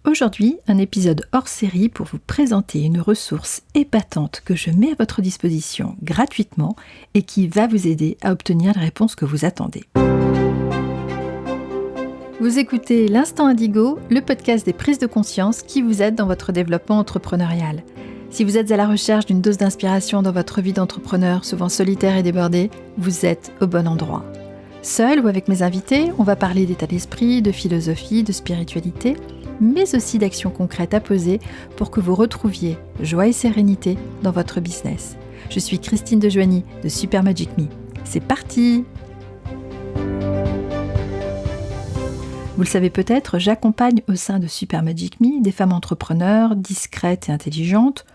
Aujourd'hui, un épisode hors série pour vous présenter une ressource épatante que je mets à votre disposition gratuitement et qui va vous aider à obtenir les réponses que vous attendez. Vous écoutez l'Instant Indigo, le podcast des prises de conscience qui vous aide dans votre développement entrepreneurial. Si vous êtes à la recherche d'une dose d'inspiration dans votre vie d'entrepreneur, souvent solitaire et débordée, vous êtes au bon endroit. Seul ou avec mes invités, on va parler d'état d'esprit, de philosophie, de spiritualité, mais aussi d'actions concrètes à poser pour que vous retrouviez joie et sérénité dans votre business. Je suis Christine Dejoigny de Super Magic Me. C'est parti! Vous le savez peut-être, j'accompagne au sein de Super Magic Me des femmes entrepreneurs discrètes et intelligentes,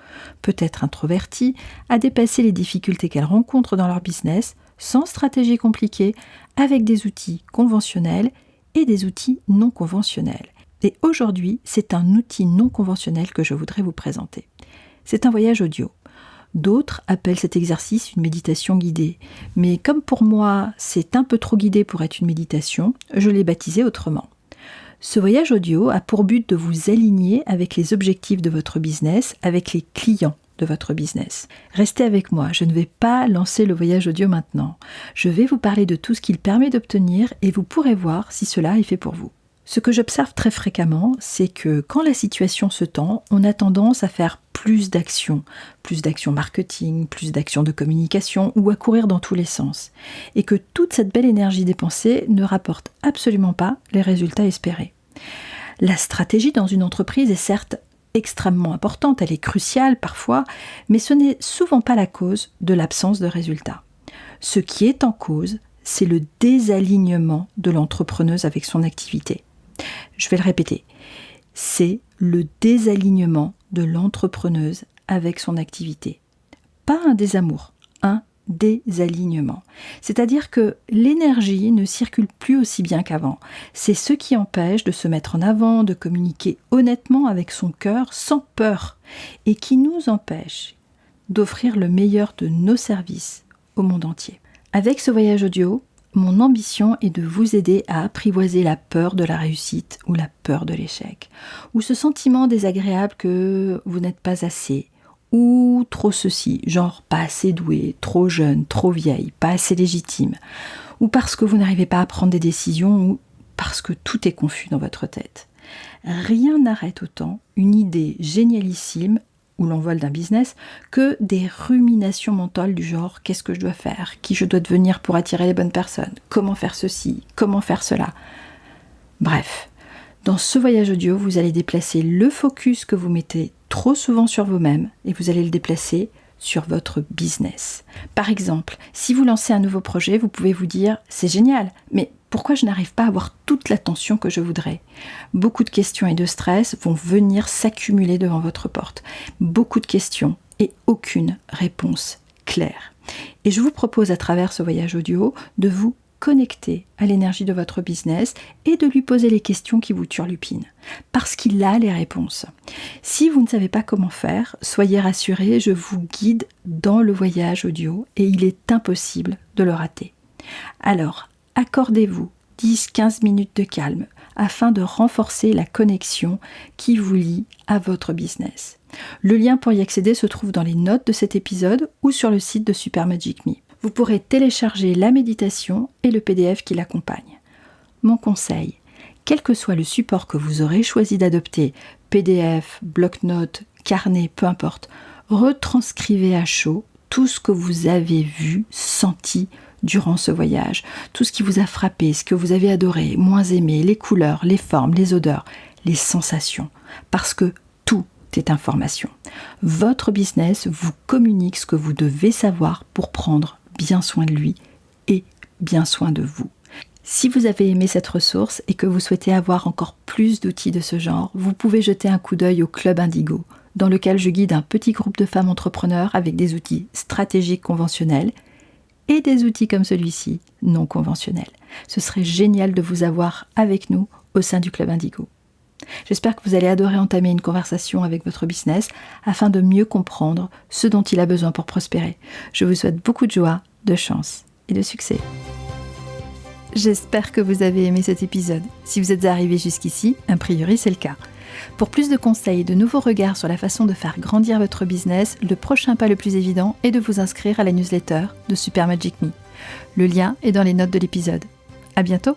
peut-être introverties, à dépasser les difficultés qu'elles rencontrent dans leur business sans stratégie compliquée, avec des outils conventionnels et des outils non conventionnels. Et aujourd'hui, c'est un outil non conventionnel que je voudrais vous présenter. C'est un voyage audio. D'autres appellent cet exercice une méditation guidée. Mais comme pour moi, c'est un peu trop guidé pour être une méditation, je l'ai baptisé autrement. Ce voyage audio a pour but de vous aligner avec les objectifs de votre business, avec les clients de votre business. Restez avec moi, je ne vais pas lancer le voyage audio maintenant. Je vais vous parler de tout ce qu'il permet d'obtenir et vous pourrez voir si cela est fait pour vous. Ce que j'observe très fréquemment, c'est que quand la situation se tend, on a tendance à faire plus d'actions marketing, plus d'actions de communication ou à courir dans tous les sens. Et que toute cette belle énergie dépensée ne rapporte absolument pas les résultats espérés. La stratégie dans une entreprise est certes extrêmement importante, elle est cruciale parfois, mais ce n'est souvent pas la cause de l'absence de résultats. Ce qui est en cause, c'est le désalignement de l'entrepreneuse avec son activité. Je vais le répéter, c'est le désalignement de l'entrepreneuse avec son activité. Pas un désamour, un désalignement. C'est-à-dire que l'énergie ne circule plus aussi bien qu'avant. C'est ce qui empêche de se mettre en avant, de communiquer honnêtement avec son cœur, sans peur, et qui nous empêche d'offrir le meilleur de nos services au monde entier. Avec ce voyage audio, mon ambition est de vous aider à apprivoiser la peur de la réussite ou la peur de l'échec, ou ce sentiment désagréable que vous n'êtes pas assez, ou trop ceci, genre pas assez doué, trop jeune, trop vieille, pas assez légitime, ou parce que vous n'arrivez pas à prendre des décisions, ou parce que tout est confus dans votre tête. Rien n'arrête autant une idée génialissime ou l'envol d'un business, que des ruminations mentales du genre « qu'est-ce que je dois faire ? Qui je dois devenir pour attirer les bonnes personnes ? Comment faire ceci ? Comment faire cela ?» Bref, dans ce voyage audio, vous allez déplacer le focus que vous mettez trop souvent sur vous-même et vous allez le déplacer sur votre business. Par exemple, si vous lancez un nouveau projet, vous pouvez vous dire « c'est génial, mais pourquoi je n'arrive pas à avoir toute l'attention que je voudrais ?» Beaucoup de questions et de stress vont venir s'accumuler devant votre porte. Beaucoup de questions et aucune réponse claire. Et je vous propose à travers ce voyage audio de vous connecter à l'énergie de votre business et de lui poser les questions qui vous turlupinent. Parce qu'il a les réponses. Si vous ne savez pas comment faire, soyez rassurés, je vous guide dans le voyage audio et il est impossible de le rater. Alors, accordez-vous 10-15 minutes de calme afin de renforcer la connexion qui vous lie à votre business. Le lien pour y accéder se trouve dans les notes de cet épisode ou sur le site de Super Magic Me. Vous pourrez télécharger la méditation et le PDF qui l'accompagne. Mon conseil, quel que soit le support que vous aurez choisi d'adopter, PDF, bloc-notes, carnet, peu importe, retranscrivez à chaud tout ce que vous avez vu, senti, durant ce voyage, tout ce qui vous a frappé, ce que vous avez adoré, moins aimé, les couleurs, les formes, les odeurs, les sensations, parce que tout est information. Votre business vous communique ce que vous devez savoir pour prendre bien soin de lui et bien soin de vous. Si vous avez aimé cette ressource et que vous souhaitez avoir encore plus d'outils de ce genre, vous pouvez jeter un coup d'œil au Club Indigo, dans lequel je guide un petit groupe de femmes entrepreneurs avec des outils stratégiques conventionnels et des outils comme celui-ci, non conventionnels. Ce serait génial de vous avoir avec nous au sein du Club Indigo. J'espère que vous allez adorer entamer une conversation avec votre business afin de mieux comprendre ce dont il a besoin pour prospérer. Je vous souhaite beaucoup de joie, de chance et de succès. J'espère que vous avez aimé cet épisode. Si vous êtes arrivé jusqu'ici, a priori c'est le cas. Pour plus de conseils et de nouveaux regards sur la façon de faire grandir votre business, le prochain pas le plus évident est de vous inscrire à la newsletter de Super Magic Me. Le lien est dans les notes de l'épisode. À bientôt!